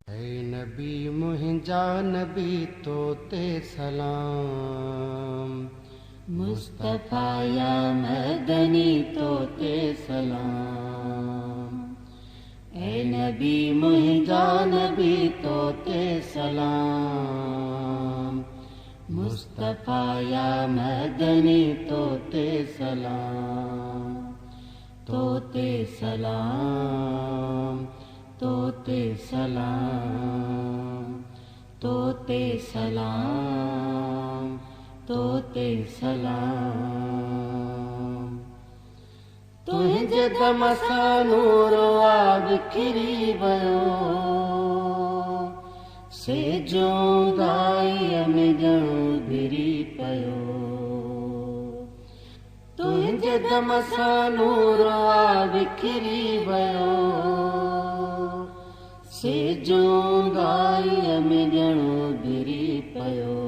ऐ नबी मुहिंजा नबी तो ते सलाम, मुस्तफा या मदनी तो ते सलाम। ऐ नबी मुहिंजा नबी तो ते सलाम, मुस्तफा या मदनी तो ते सलाम। तोते सलाम, तोते सलाम, तोते सलाम, तोते सलाम। तुंहिंजे दम सां नूर बिखरी वियो, सेजो दाईअ में ॼणु भिरी पियो। तुंहिंजे दम सां नूर बिखरी वियो, सेजो दाईअ में ॼणु भिरी पियो।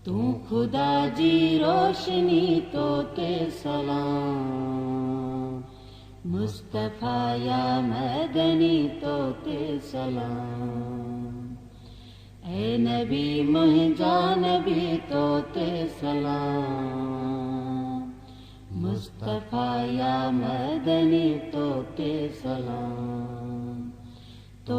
तूं ख़ुदा जी रोशनी तो ते सलाम, मुस्तफा या मदनी तो ते सलाम। ऐ नबी मुहिंजा नबी तो ते सलाम, मुस्तफा या मदनी तो ते सलाम। तो